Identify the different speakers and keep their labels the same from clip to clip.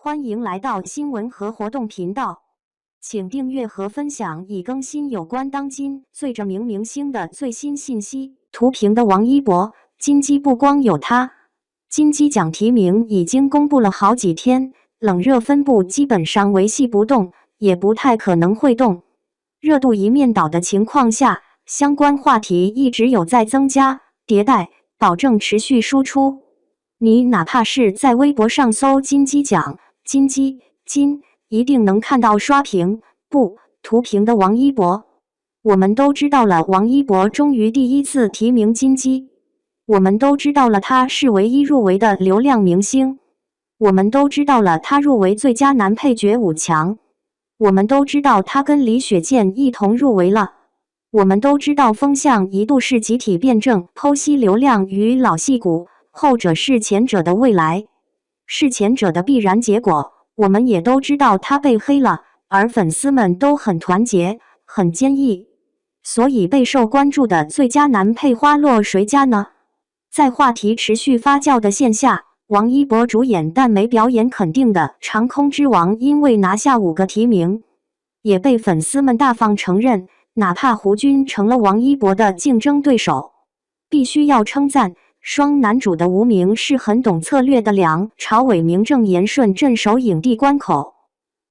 Speaker 1: 欢迎来到新闻和活动频道，请订阅和分享已更新有关当今最着名明星的最新信息。图评的王一博，金鸡不光有他，金鸡奖提名已经公布了好几天，冷热分布基本上维系不动，也不太可能会动。热度一面倒的情况下，相关话题一直有在增加、迭代，保证持续输出。你哪怕是在微博上搜金鸡奖，金鸡金，一定能看到刷屏不图评的王一博。我们都知道了，王一博终于第一次提名金鸡。我们都知道了，他是唯一入围的流量明星。我们都知道了，他入围最佳男配角5强。我们都知道他跟李雪健一同入围了。我们都知道风向一度是集体辩证剖析流量与老戏骨，后者是前者的未来，是前者的必然结果。我们也都知道他被黑了，而粉丝们都很团结，很坚毅。所以备受关注的最佳男配花落谁家呢？在话题持续发酵的线下，王一博主演但没表演肯定的《长空之王》因为拿下5个提名，也被粉丝们大方承认，哪怕胡军成了王一博的竞争对手。必须要称赞双男主的无名是很懂策略的梁朝伟名正言顺镇守影帝关口。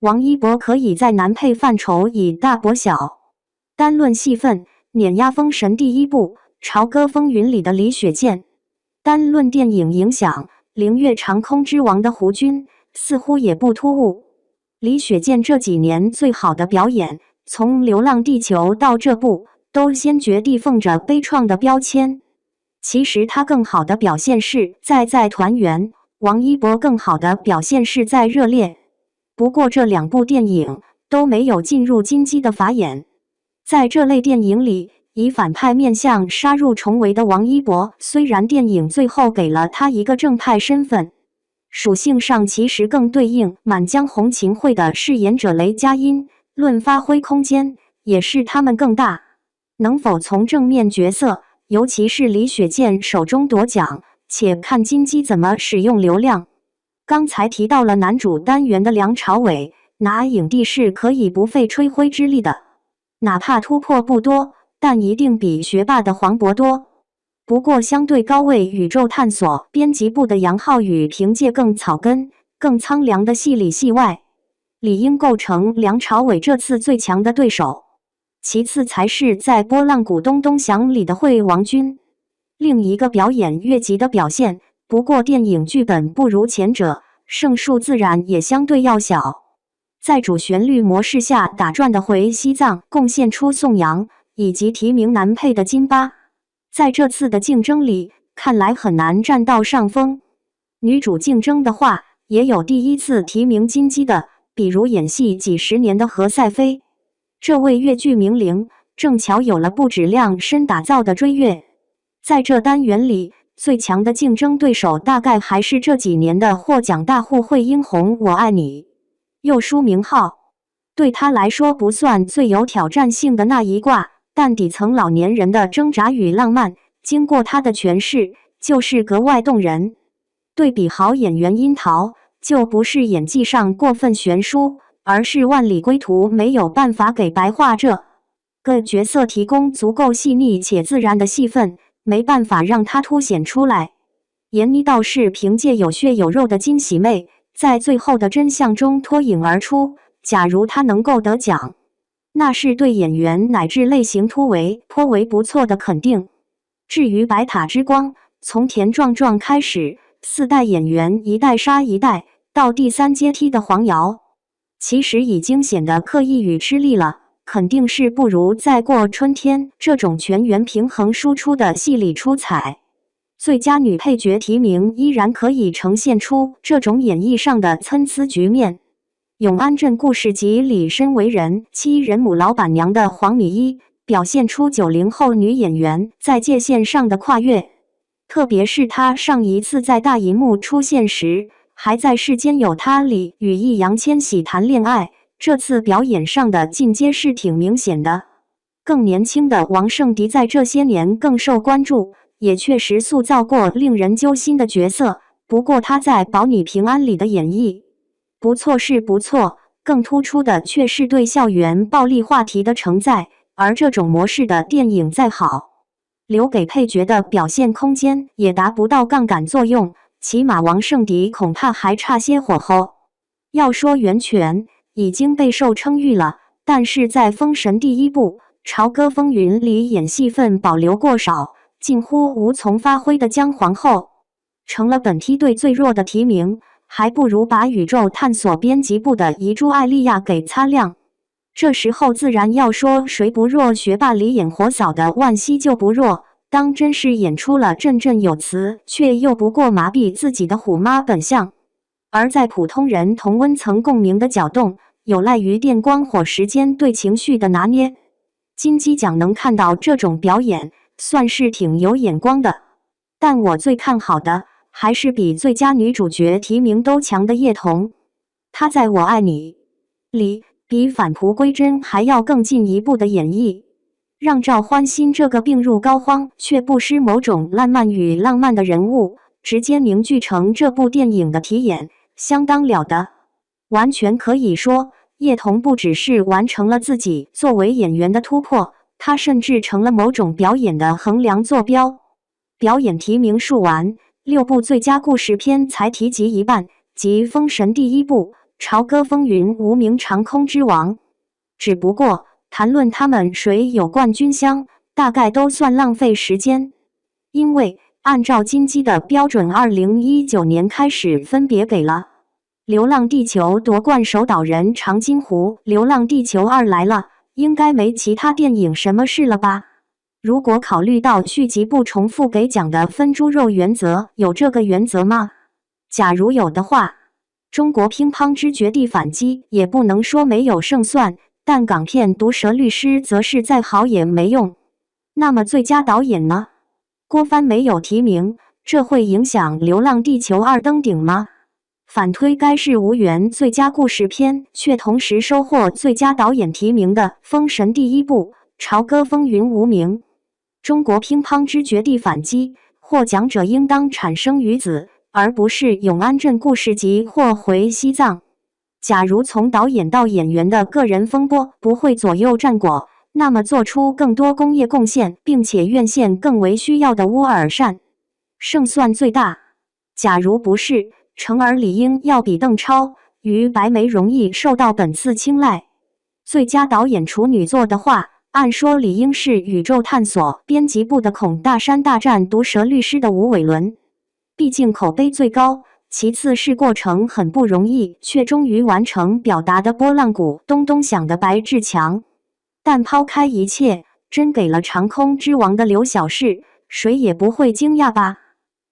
Speaker 1: 王一博可以在男配范畴以大博小。单论戏份，碾压《封神》第1部《朝歌风云》里的李雪健；单论电影影响，凌越《长空之王》的胡军似乎也不突兀。李雪健这几年最好的表演，从《流浪地球》到这部，都先决地奉着悲怆的标签。其实他更好的表现是在团圆，王一博更好的表现是在热烈。不过这2部电影都没有进入金鸡的法眼。在这类电影里，以反派面相杀入重围的王一博，虽然电影最后给了他一个正派身份，属性上其实更对应《满江红》秦桧的饰演者雷佳音，论发挥空间也是他们更大。能否从正面角色，尤其是李雪健手中夺奖，且看金鸡怎么使用流量。刚才提到了男主单元的梁朝伟，拿影帝是可以不费吹灰之力的，哪怕突破不多，但一定比学霸的黄渤多。不过相对高位宇宙探索编辑部的杨浩宇凭借更草根、更苍凉的戏里戏外，理应构成梁朝伟这次最强的对手。其次才是在波浪鼓东东翔里的惠王君，另一个表演越级的表现。不过电影剧本不如前者，胜数自然也相对要小。在主旋律模式下打转的回西藏贡献出宋阳，以及提名男配的金巴，在这次的竞争里看来很难占到上风。女主竞争的话，也有第一次提名金鸡的，比如演戏几10年的何赛飞。这位粤剧名伶正巧有了不止量身打造的追月。在这单元里，最强的竞争对手大概还是这几年的获奖大户惠英红我爱你。又书名号，对他来说不算最有挑战性的那一卦，但底层老年人的挣扎与浪漫，经过他的诠释，就是格外动人。对比好演员樱桃，就不是演技上过分悬殊，而是万里归途没有办法给白化这个角色提供足够细腻且自然的戏份，没办法让他凸显出来。闫妮倒是凭借有血有肉的金喜妹，在最后的真相中脱颖而出。假如她能够得奖，那是对演员乃至类型突围颇为不错的肯定。至于白塔之光，从田壮壮开始，4代演员一代杀一代，到第3阶梯的黄瑶，其实已经显得刻意与吃力了，肯定是不如在过春天这种全员平衡输出的戏里出彩。最佳女配角提名依然可以呈现出这种演绎上的参差局面。永安镇故事集里身为人妻人母老板娘的黄米一，表现出90后女演员在界线上的跨越。特别是她上一次在大银幕出现时，还在《世间有他》里与易烊千玺谈恋爱，这次表演上的进阶是挺明显的。更年轻的王圣迪在这些年更受关注，也确实塑造过令人揪心的角色。不过他在《保你平安》里的演绎，不错是不错，更突出的却是对校园暴力话题的承载。而这种模式的电影再好，留给配角的表现空间也达不到杠杆作用，起码王圣迪恐怕还差些火候。要说袁泉已经备受称誉了，但是在《封神》第一部《朝歌风云》里演戏份保留过少，近乎无从发挥的姜皇后，成了本梯队最弱的提名，还不如把宇宙探索编辑部的遗珠艾丽亚给擦亮。这时候自然要说谁不弱，学霸里演火嫂的惋惜就不弱，当真是演出了振振有词却又不过麻痹自己的虎妈本相。而在普通人同温层共鸣的搅动，有赖于电光火石间对情绪的拿捏。金鸡奖能看到这种表演，算是挺有眼光的。但我最看好的还是比最佳女主角提名都强的叶童，她在我爱你里比返璞归真还要更进一步的演绎，让赵欢心这个病入膏肓却不失某种烂漫与浪漫的人物，直接凝聚成这部电影的题眼，相当了得。完全可以说，叶童不只是完成了自己作为演员的突破，她甚至成了某种表演的衡量坐标。表演提名数完，6部最佳故事片才提及一半，即《封神》第一部《朝歌风云》无名长空之王。只不过谈论他们谁有冠军香，大概都算浪费时间，因为按照金鸡的标准，2019年开始分别给了《流浪地球》夺冠首导人长津湖，《流浪地球2》来了，应该没其他电影什么事了吧？如果考虑到续集不重复给奖的分猪肉原则，有这个原则吗？假如有的话，中国乒乓之绝地反击也不能说没有胜算，但港片毒舌律师则是再好也没用。那么最佳导演呢？郭帆没有提名，这会影响《流浪地球2》登顶吗？反推该是无缘最佳故事片，却同时收获最佳导演提名的《封神》第一部《朝歌风云》无名。中国乒乓之绝地反击，获奖者应当产生于此，而不是永安镇故事集或回西藏。假如从导演到演员的个人风波不会左右战果，那么做出更多工业贡献并且院线更为需要的乌尔善胜算最大。假如不是，成儿理应要比邓超与白眉容易受到本次青睐。最佳导演处女作的话，按说理应是宇宙探索编辑部的孔大山大战毒舌律师的吴伟伦，毕竟口碑最高，其次是过程很不容易却终于完成表达的波浪鼓咚咚响的白志强。但抛开一切，真给了长空之王的刘晓世，谁也不会惊讶吧。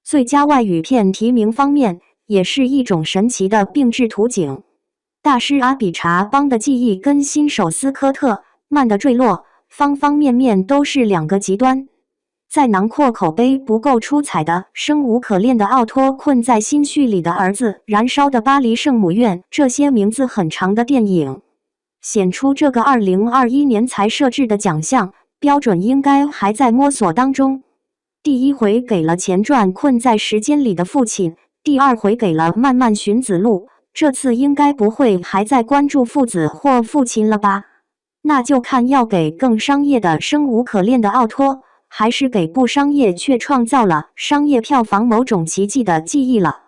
Speaker 1: 最佳外语片提名方面，也是一种神奇的并置图景。大师阿比查邦的记忆跟新手斯科特曼的坠落，方方面面都是两个极端。在囊括口碑不够出彩的生无可恋的奥托困在心绪里的儿子，燃烧的巴黎圣母院，这些名字很长的电影，显出这个2021年才设置的奖项标准应该还在摸索当中。第一回给了前传困在时间里的父亲，第二回给了漫漫寻子路，这次应该不会还在关注父子或父亲了吧？那就看要给更商业的生无可恋的奥托，还是给不商业却创造了商业票房某种奇迹的记忆了。